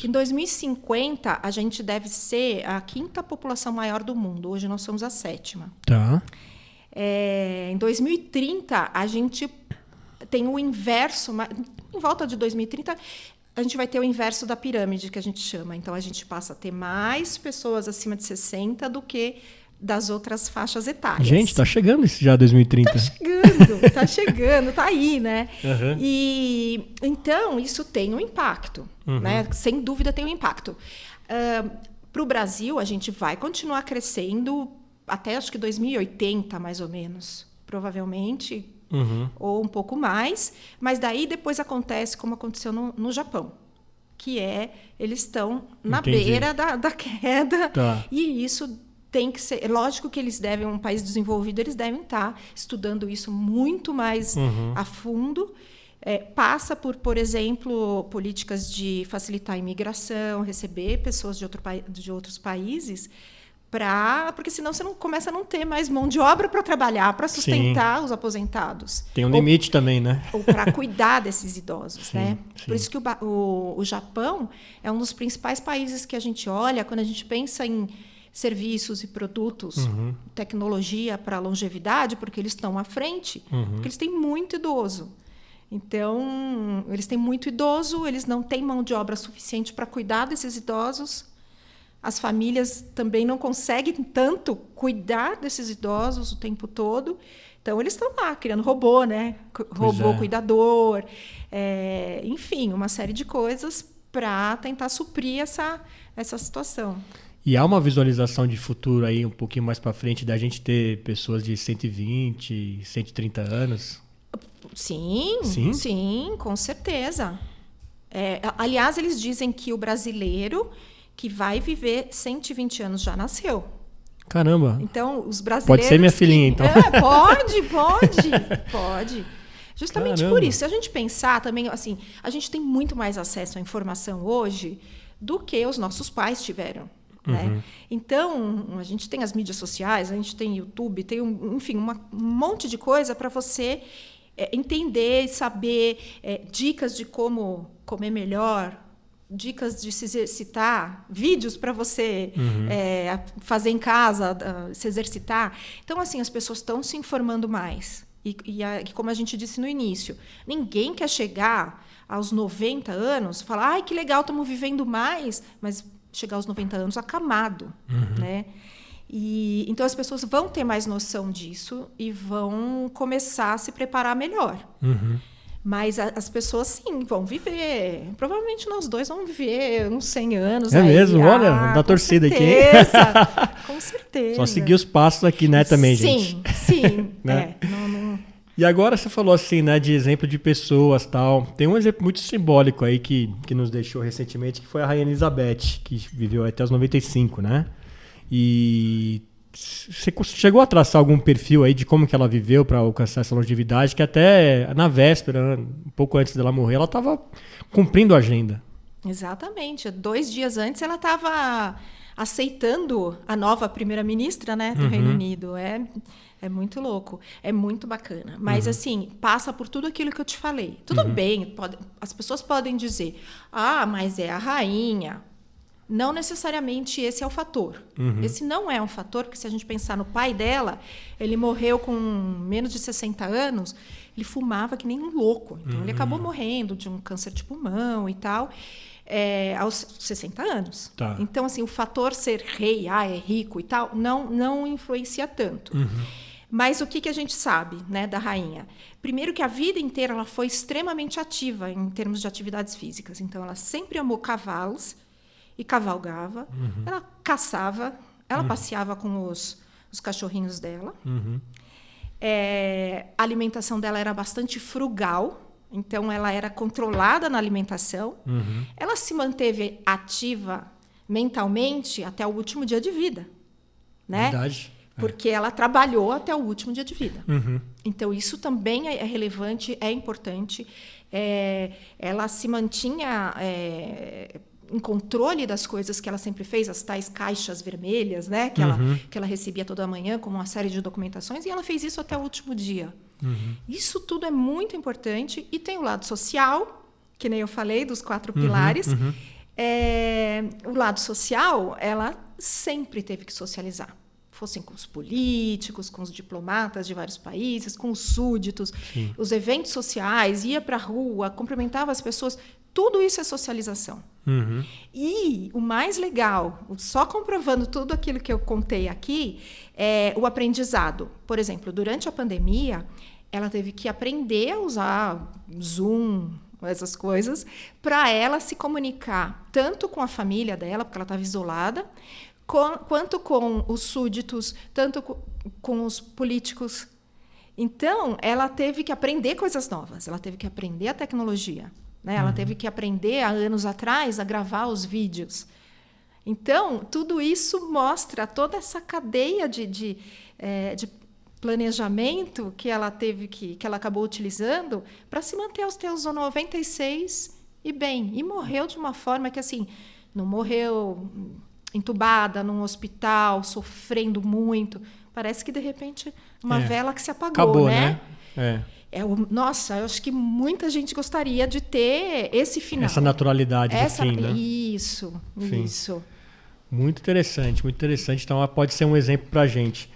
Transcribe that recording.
Em 2050, a gente deve ser a 5ª população maior do mundo. Hoje nós somos a 7ª. Tá. Em 2030, a gente tem o inverso. Em volta de 2030, a gente vai ter o inverso da pirâmide, que a gente chama. Então, a gente passa a ter mais pessoas acima de 60 do que das outras faixas etárias. Gente, tá chegando esse já 2030. Tá chegando, tá aí, né? Uhum. E então isso tem um impacto, né? Sem dúvida tem um impacto. Para o Brasil, a gente vai continuar crescendo até acho que 2080, mais ou menos, provavelmente, ou um pouco mais. Mas daí depois acontece como aconteceu no Japão, que eles estão na beira da queda. Tá. E isso tem que ser. É lógico que um país desenvolvido, eles devem estar estudando isso muito mais a fundo. Passa por exemplo, políticas de facilitar a imigração, receber pessoas de outros países, porque senão você começa a não ter mais mão de obra para trabalhar, para sustentar os aposentados. Tem um limite também, né? Ou para cuidar desses idosos, Sim, né? sim. Por isso que o Japão é um dos principais países que a gente olha quando a gente pensa em serviços e produtos, tecnologia para longevidade, porque eles estão à frente, porque eles têm muito idoso. Então, eles têm muito idoso, eles não têm mão de obra suficiente para cuidar desses idosos. As famílias também não conseguem tanto cuidar desses idosos o tempo todo. Então, eles estão lá criando robô, né? Robô cuidador, enfim, uma série de coisas para tentar suprir essa situação. E há uma visualização de futuro aí um pouquinho mais para frente da gente ter pessoas de 120, 130 anos? Sim, com certeza. Aliás, eles dizem que o brasileiro que vai viver 120 anos já nasceu. Caramba. Então, os brasileiros... Pode ser minha filhinha, então. Pode. Justamente Caramba. por isso. Se a gente pensar também, assim, a gente tem muito mais acesso à informação hoje do que os nossos pais tiveram. Né? Então, a gente tem as mídias sociais, a gente tem YouTube, tem, enfim, um monte de coisa para você entender, saber dicas de como comer melhor, dicas de se exercitar, vídeos para você fazer em casa, se exercitar. Então, assim, as pessoas estão se informando mais. E como a gente disse no início, ninguém quer chegar aos 90 anos e falar, ai, que legal, estamos vivendo mais, mas chegar aos 90 anos acamado, né? Então, as pessoas vão ter mais noção disso e vão começar a se preparar melhor. Mas as pessoas, sim, vão viver. Provavelmente nós dois vamos viver uns 100 anos. É mesmo? Olha, da torcida certeza, aqui. Com certeza. Só seguir os passos aqui, né, também, gente? Sim. Né? E agora você falou assim, né, de exemplo de pessoas, tal. Tem um exemplo muito simbólico aí que nos deixou recentemente, que foi a Rainha Elizabeth, que viveu até os 95, né? E você chegou a traçar algum perfil aí de como que ela viveu para alcançar essa longevidade, que até na véspera, um pouco antes dela morrer, ela estava cumprindo a agenda. Exatamente. 2 dias antes ela estava aceitando a nova primeira-ministra, né, do Reino Unido. É muito louco, é muito bacana. Mas, assim, passa por tudo aquilo que eu te falei. Tudo bem, as pessoas podem dizer, mas é a rainha. Não necessariamente esse é o fator. Esse não é um fator, porque se a gente pensar no pai dela, ele morreu com menos de 60 anos, ele fumava que nem um louco. Então, ele acabou morrendo de um câncer de pulmão e tal, aos 60 anos. Tá. Então, assim, o fator ser rei, é rico e tal, não influencia tanto. Mas o que a gente sabe, né, da rainha? Primeiro que a vida inteira ela foi extremamente ativa em termos de atividades físicas. Então, ela sempre amou cavalos e cavalgava. Ela caçava, ela passeava com os cachorrinhos dela. A alimentação dela era bastante frugal. Então, ela era controlada na alimentação. Ela se manteve ativa mentalmente até o último dia de vida. Né? Verdade. Porque ela trabalhou até o último dia de vida. Então, isso também é relevante, é importante. Ela se mantinha em controle das coisas que ela sempre fez, as tais caixas vermelhas, né? Que ela recebia toda manhã com uma série de documentações, e ela fez isso até o último dia. Isso tudo é muito importante. E tem o lado social, que nem eu falei, dos 4 pilares, O lado social, ela sempre teve que socializar. Fossem com os políticos, com os diplomatas de vários países, com os súditos, sim, os eventos sociais, ia para a rua, cumprimentava as pessoas. Tudo isso é socialização. Uhum. E o mais legal, só comprovando tudo aquilo que eu contei aqui, é o aprendizado. Por exemplo, durante a pandemia, ela teve que aprender a usar Zoom, essas coisas, para ela se comunicar tanto com a família dela, porque ela estava isolada, quanto com os súditos, tanto com os políticos. Então, ela teve que aprender coisas novas, ela teve que aprender a tecnologia, né? Ela teve que aprender, há anos atrás, a gravar os vídeos. Então, tudo isso mostra toda essa cadeia de planejamento que ela teve que ela acabou utilizando para se manter aos seus 96 e bem. E morreu de uma forma que, assim, não morreu entubada num hospital, sofrendo muito. Parece que, de repente, uma vela que se apagou, acabou, né? Nossa, eu acho que muita gente gostaria de ter esse final. Essa naturalidade do fim, né? Isso. Muito interessante, muito interessante. Então, ela pode ser um exemplo para a gente.